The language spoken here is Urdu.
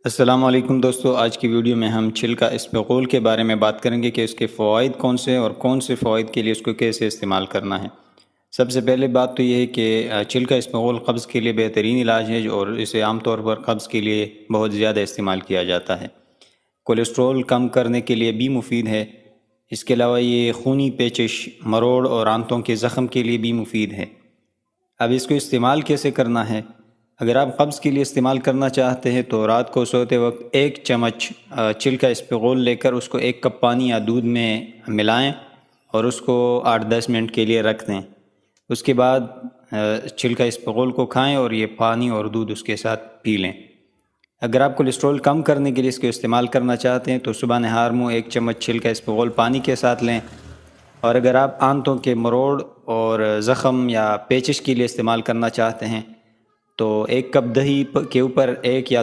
السلام علیکم دوستو، آج کی ویڈیو میں ہم چھلکا اسپغول کے بارے میں بات کریں گے کہ اس کے فوائد کون سے اور کون سے فوائد کے لیے اس کو کیسے استعمال کرنا ہے۔ سب سے پہلے بات تو یہ ہے کہ چھلکا اسپغول قبض کے لیے بہترین علاج ہے اور اسے عام طور پر قبض کے لیے بہت زیادہ استعمال کیا جاتا ہے۔ کولیسٹرول کم کرنے کے لیے بھی مفید ہے۔ اس کے علاوہ یہ خونی پیچش، مروڑ اور آنتوں کے زخم کے لیے بھی مفید ہے۔ اب اس کو استعمال کیسے کرنا ہے؟ اگر آپ قبض کے لیے استعمال کرنا چاہتے ہیں تو رات کو سوتے وقت 1 چمچ چھلکا اسپغول لے کر اس کو 1 کپ پانی یا دودھ میں ملائیں اور اس کو 8-10 منٹ کے لیے رکھ دیں۔ اس کے بعد چھلکا اسپغول کو کھائیں اور یہ پانی اور دودھ اس کے ساتھ پی لیں۔ اگر آپ کولیسٹرول کم کرنے کے لیے اس کو استعمال کرنا چاہتے ہیں تو صبح نہار منہ 1 چمچ چھلکا اسپغول پانی کے ساتھ لیں، اور اگر آپ آنتوں کے مروڑ اور زخم یا پیچش کے لیے استعمال کرنا چاہتے ہیں تو 1 کپ دہی کے اوپر 1 یا